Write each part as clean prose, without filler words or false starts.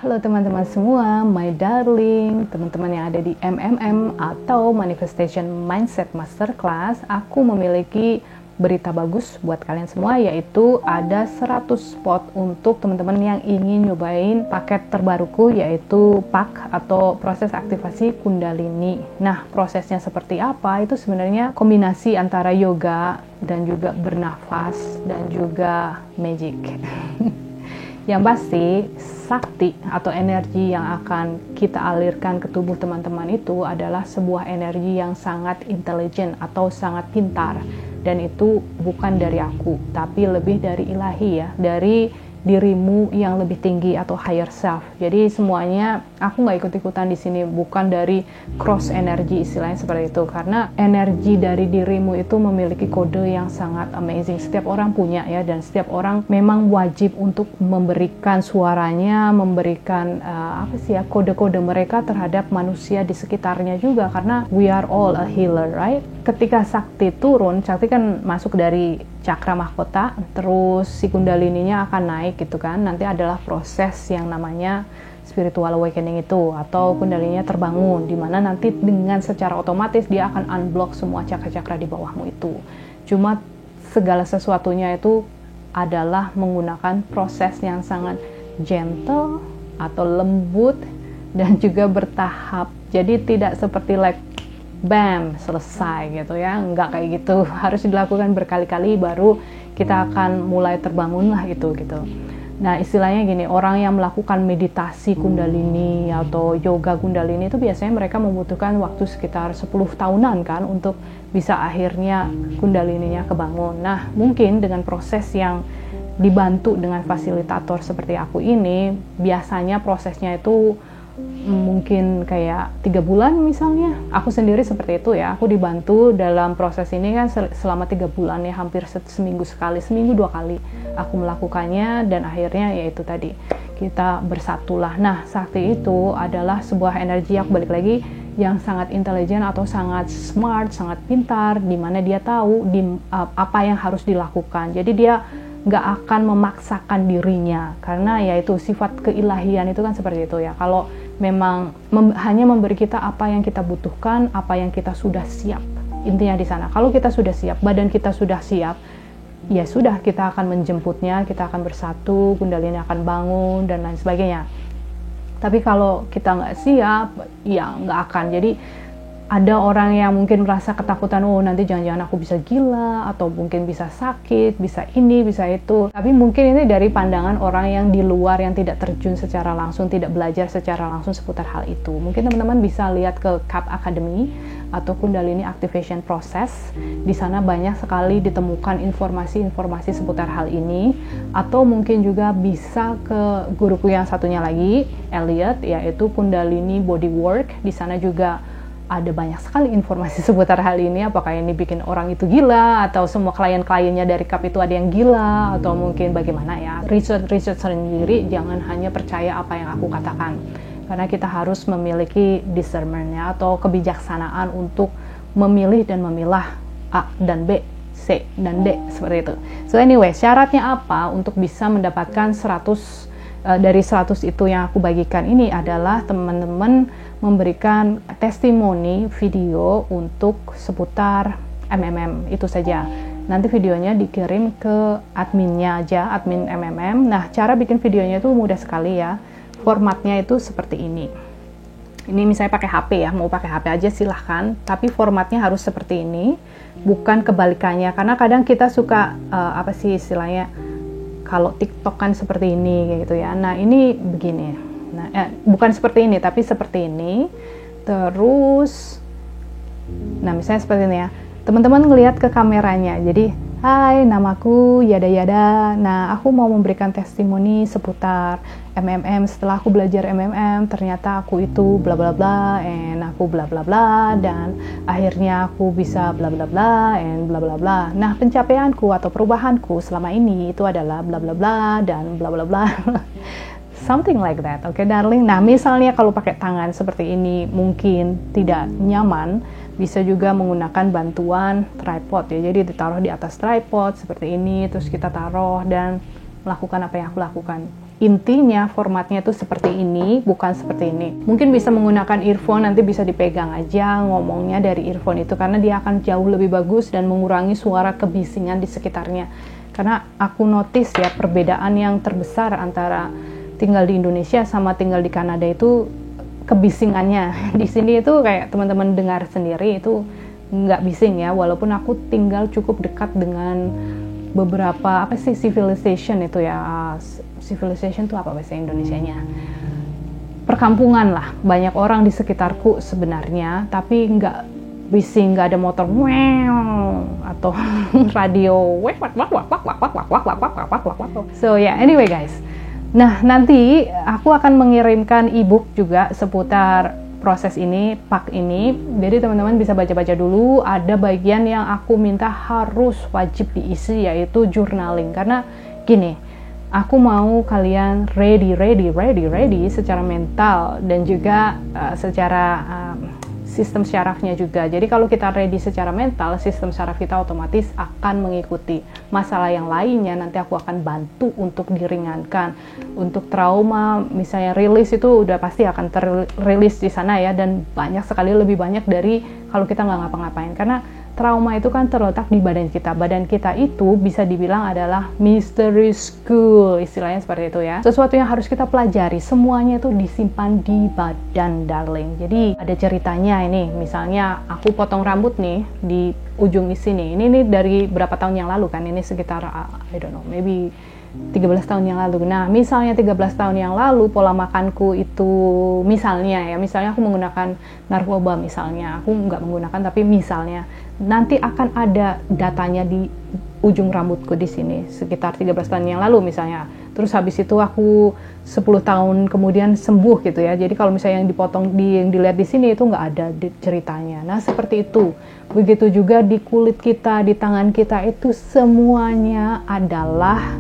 Halo teman-teman semua, my darling, teman-teman yang ada di MMM atau Manifestation Mindset Masterclass. Aku memiliki berita bagus buat kalian semua, yaitu ada 100 spot untuk teman-teman yang ingin nyobain paket terbaruku, yaitu PAK atau proses aktivasi Kundalini. Nah, prosesnya seperti apa? Itu sebenarnya kombinasi antara yoga dan juga bernafas dan juga magic. Yang pasti, sakti atau energi yang akan kita alirkan ke tubuh teman-teman itu adalah sebuah energi yang sangat intelijen atau sangat pintar. Dan itu bukan dari aku, tapi lebih dari ilahi ya, dari dirimu yang lebih tinggi atau higher self. Jadi semuanya aku nggak ikut-ikutan di sini, bukan dari cross energi istilahnya seperti itu, karena energi dari dirimu itu memiliki kode yang sangat amazing. Setiap orang punya ya, dan setiap orang memang wajib untuk memberikan suaranya, memberikan kode-kode mereka terhadap manusia di sekitarnya juga, karena we are all a healer, right? Ketika sakti turun, sakti kan masuk dari cakra mahkota, terus si kundalininya akan naik gitu kan. Nanti adalah proses yang namanya spiritual awakening itu, atau kundalininya terbangun, dimana nanti dengan secara otomatis dia akan unblock semua cakra-cakra di bawahmu itu. Cuma segala sesuatunya itu adalah menggunakan proses yang sangat gentle atau lembut dan juga bertahap. Jadi tidak seperti like bam, selesai gitu ya, nggak kayak gitu. Harus dilakukan berkali-kali baru kita akan mulai terbangun lah gitu. Nah, istilahnya gini, orang yang melakukan meditasi kundalini atau yoga kundalini itu biasanya mereka membutuhkan waktu sekitar 10 tahunan kan untuk bisa akhirnya kundalininya kebangun. Nah, mungkin dengan proses yang dibantu dengan fasilitator seperti aku ini, biasanya prosesnya itu mungkin kayak 3 bulan misalnya. Aku sendiri seperti itu ya, aku dibantu dalam proses ini kan selama 3 bulan ya, hampir seminggu sekali, seminggu 2 kali aku melakukannya, dan akhirnya yaitu tadi kita bersatulah. Nah, sakti itu adalah sebuah energi, aku balik lagi, yang sangat intelijen atau sangat smart, sangat pintar, dimana dia tahu apa yang harus dilakukan. Jadi dia nggak akan memaksakan dirinya, karena yaitu sifat keilahian itu kan seperti itu ya. Kalau memang hanya memberi kita apa yang kita butuhkan, apa yang kita sudah siap, intinya di sana. Kalau kita sudah siap, badan kita sudah siap, ya sudah, kita akan menjemputnya, kita akan bersatu, kundalini akan bangun dan lain sebagainya. Tapi kalau kita nggak siap, ya nggak akan. Jadi ada orang yang mungkin merasa ketakutan, oh nanti jangan-jangan aku bisa gila, atau mungkin bisa sakit, bisa ini, bisa itu. Tapi mungkin ini dari pandangan orang yang di luar, yang tidak terjun secara langsung, tidak belajar secara langsung seputar hal itu. Mungkin teman-teman bisa lihat ke CAP Academy atau Kundalini Activation Process. Di sana banyak sekali ditemukan informasi-informasi seputar hal ini. Atau mungkin juga bisa ke guruku yang satunya lagi, Elliot, yaitu Kundalini Bodywork. Di sana juga ada banyak sekali informasi seputar hal ini. Apakah ini bikin orang itu gila, atau semua klien-kliennya dari CAP itu ada yang gila, atau mungkin bagaimana ya. Research sendiri, jangan hanya percaya apa yang aku katakan, karena kita harus memiliki discernment-nya atau kebijaksanaan untuk memilih dan memilah A dan B, C dan D, seperti itu. So anyway, syaratnya apa untuk bisa mendapatkan 100 dari 100 itu yang aku bagikan ini adalah teman-teman memberikan testimoni video untuk seputar MMM, itu saja. Nanti videonya dikirim ke adminnya aja, admin MMM. Nah, cara bikin videonya itu mudah sekali ya. Formatnya itu seperti ini. Ini misalnya pakai HP ya, mau pakai HP aja silahkan, tapi formatnya harus seperti ini, bukan kebalikannya. Karena kadang kita suka, istilahnya, kalau TikTok kan seperti ini gitu ya. Nah, ini begini. Nah, bukan seperti ini, tapi seperti ini. Terus, nah misalnya seperti ini ya. Teman-teman ngelihat ke kameranya. Jadi, hai, namaku yada-yada. Nah, aku mau memberikan testimoni seputar MMM. Setelah aku belajar MMM, ternyata aku itu bla bla bla, and aku bla bla bla, dan akhirnya aku bisa bla bla bla, and bla bla bla. Nah, pencapaianku atau perubahanku selama ini itu adalah bla bla bla dan bla bla bla. Something like that, oke darling. Nah, misalnya kalau pakai tangan seperti ini mungkin tidak nyaman, bisa juga menggunakan bantuan tripod ya. Jadi ditaruh di atas tripod seperti ini, terus kita taruh dan melakukan apa yang aku lakukan intinya formatnya tuh seperti ini, bukan seperti ini. Mungkin bisa menggunakan earphone, nanti bisa dipegang aja ngomongnya dari earphone itu, karena dia akan jauh lebih bagus dan mengurangi suara kebisingan di sekitarnya. Karena aku notice ya, perbedaan yang terbesar antara tinggal di Indonesia sama tinggal di Kanada itu kebisingannya. Di sini itu kayak teman-teman dengar sendiri itu nggak bising ya, walaupun aku tinggal cukup dekat dengan beberapa civilization itu ya. Civilization itu apa bahasa Indonesianya? Perkampungan lah, banyak orang di sekitarku sebenarnya, tapi nggak bising, nggak ada motor atau radio. So ya, anyway guys. Nah, nanti aku akan mengirimkan ebook juga seputar proses ini, pak ini. Jadi teman-teman bisa baca-baca dulu. Ada bagian yang aku minta harus wajib diisi, yaitu journaling. Karena gini, aku mau kalian ready secara mental dan juga secara sistem syarafnya juga. Jadi kalau kita ready secara mental, sistem syaraf kita otomatis akan mengikuti. Masalah yang lainnya nanti aku akan bantu untuk diringankan. Untuk trauma, misalnya rilis itu udah pasti akan terrilis di sana ya, dan banyak sekali, lebih banyak dari kalau kita nggak ngapa-ngapain. Karena trauma itu kan terletak di badan kita. Badan kita itu bisa dibilang adalah mystery school, istilahnya seperti itu ya. Sesuatu yang harus kita pelajari, semuanya itu disimpan di badan, darling. Jadi ada ceritanya ini, misalnya aku potong rambut nih di ujung di sini. Ini dari berapa tahun yang lalu kan, ini sekitar I don't know, maybe 13 tahun yang lalu. Nah, misalnya 13 tahun yang lalu pola makanku itu misalnya aku menggunakan narkoba misalnya. Aku nggak menggunakan, tapi misalnya nanti akan ada datanya di ujung rambutku di sini sekitar 13 tahun yang lalu misalnya. Terus habis itu aku 10 tahun kemudian sembuh gitu ya. Jadi kalau misalnya yang dipotong yang dilihat di sini itu nggak ada ceritanya. Nah, seperti itu. Begitu juga di kulit kita, di tangan kita, itu semuanya adalah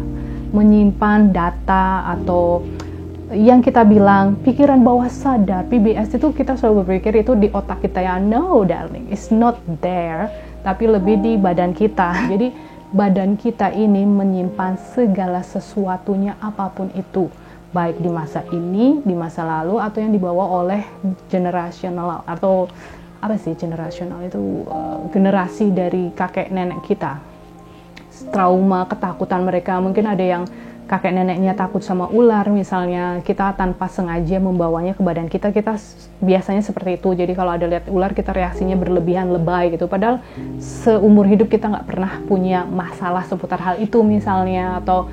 menyimpan data atau yang kita bilang pikiran bawah sadar, PBS itu kita selalu berpikir itu di otak kita ya. No darling, it's not there, tapi lebih di badan kita. Jadi badan kita ini menyimpan segala sesuatunya apapun itu, baik di masa ini, di masa lalu, atau yang dibawa oleh generasional atau generasional itu generasi dari kakek nenek kita. Trauma, ketakutan mereka, mungkin ada yang kakek neneknya takut sama ular misalnya, kita tanpa sengaja membawanya ke badan kita biasanya seperti itu. Jadi kalau ada lihat ular kita reaksinya berlebihan, lebay gitu, padahal seumur hidup kita nggak pernah punya masalah seputar hal itu misalnya. Atau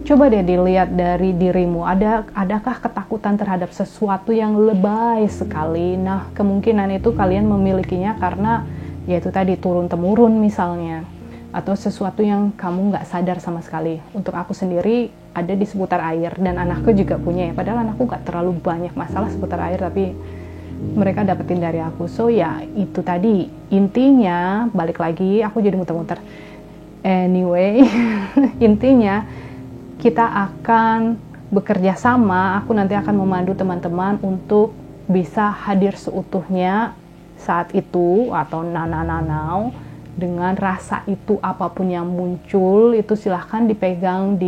coba deh dilihat dari dirimu, adakah ketakutan terhadap sesuatu yang lebay sekali? Nah, kemungkinan itu kalian memilikinya karena yaitu tadi turun-temurun misalnya, atau sesuatu yang kamu nggak sadar sama sekali. Untuk aku sendiri ada di seputar air, dan anakku juga punya ya, padahal anakku nggak terlalu banyak masalah seputar air, tapi mereka dapetin dari aku. So ya itu tadi, intinya balik lagi, aku jadi muter-muter. Anyway, intinya kita akan bekerja sama, aku nanti akan memandu teman-teman untuk bisa hadir seutuhnya saat itu, atau now, dengan rasa itu apapun yang muncul itu silahkan dipegang,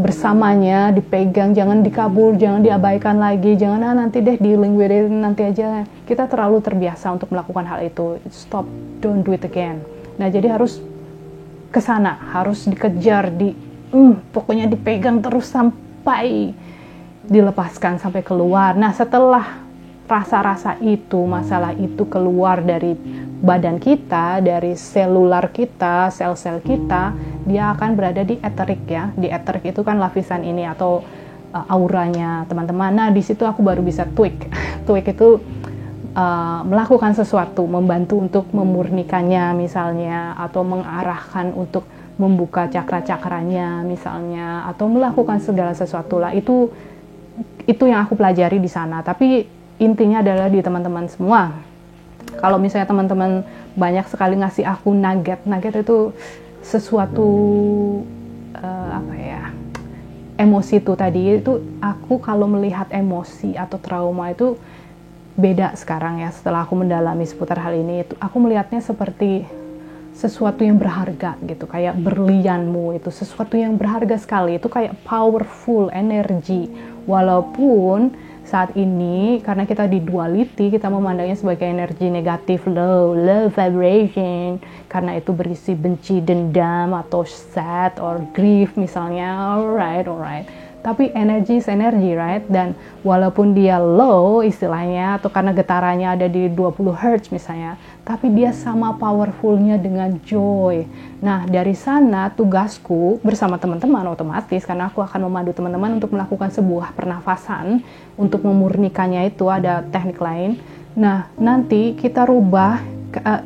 bersamanya dipegang, jangan dikabur, jangan diabaikan lagi, jangan nanti deh dealing with it, nanti aja. Kita terlalu terbiasa untuk melakukan hal itu. Stop, don't do it again. Nah, jadi harus kesana, harus dikejar, pokoknya dipegang terus sampai dilepaskan, sampai keluar. Nah, setelah rasa-rasa itu, masalah itu keluar dari badan kita, dari selular kita, sel-sel kita, dia akan berada di etheric ya. Di etheric itu kan lapisan ini atau auranya teman-teman. Nah, di situ aku baru bisa tweak. Tweak itu melakukan sesuatu, membantu untuk memurnikannya misalnya, atau mengarahkan untuk membuka cakra-cakranya misalnya, atau melakukan segala sesuatu lah. Itu yang aku pelajari di sana. Tapi intinya adalah di teman-teman semua. Kalau misalnya teman-teman banyak sekali ngasih aku nugget itu sesuatu emosi itu tadi, itu aku kalau melihat emosi atau trauma itu beda sekarang ya. Setelah aku mendalami seputar hal ini, itu aku melihatnya seperti sesuatu yang berharga gitu, kayak berlianmu itu sesuatu yang berharga sekali, itu kayak powerful energy. Walaupun saat ini karena kita di duality, kita memandangnya sebagai energi negatif, low vibration, karena itu berisi benci, dendam, atau sad or grief misalnya. Alright. Tapi energi is energy, right? Dan walaupun dia low istilahnya, atau karena getarannya ada di 20 Hz misalnya, tapi dia sama powerfulnya dengan joy. Nah, dari sana tugasku bersama teman-teman otomatis, karena aku akan memandu teman-teman untuk melakukan sebuah pernafasan, untuk memurnikannya itu ada teknik lain. Nah, nanti kita rubah,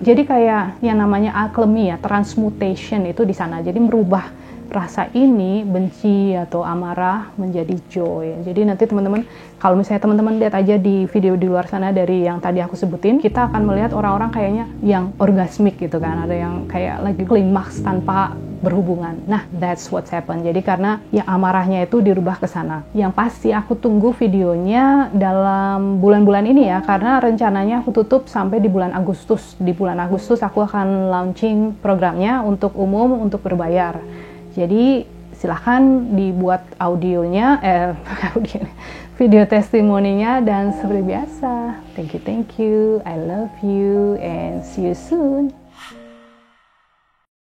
jadi kayak yang namanya alchemy ya, transmutation itu di sana. Jadi merubah rasa ini, benci atau amarah menjadi joy. Jadi nanti teman-teman, kalau misalnya teman-teman lihat aja di video di luar sana dari yang tadi aku sebutin, kita akan melihat orang-orang kayaknya yang orgasmik gitu kan, ada yang kayak lagi klimaks tanpa berhubungan. Nah, that's what's happen. Jadi karena ya amarahnya itu dirubah ke sana. Yang pasti aku tunggu videonya dalam bulan-bulan ini ya, karena rencananya aku tutup sampai di bulan Agustus. Di bulan Agustus aku akan launching programnya untuk umum, untuk berbayar. Jadi silahkan dibuat audionya, video testimoninya, dan seperti biasa, thank you, I love you, and see you soon.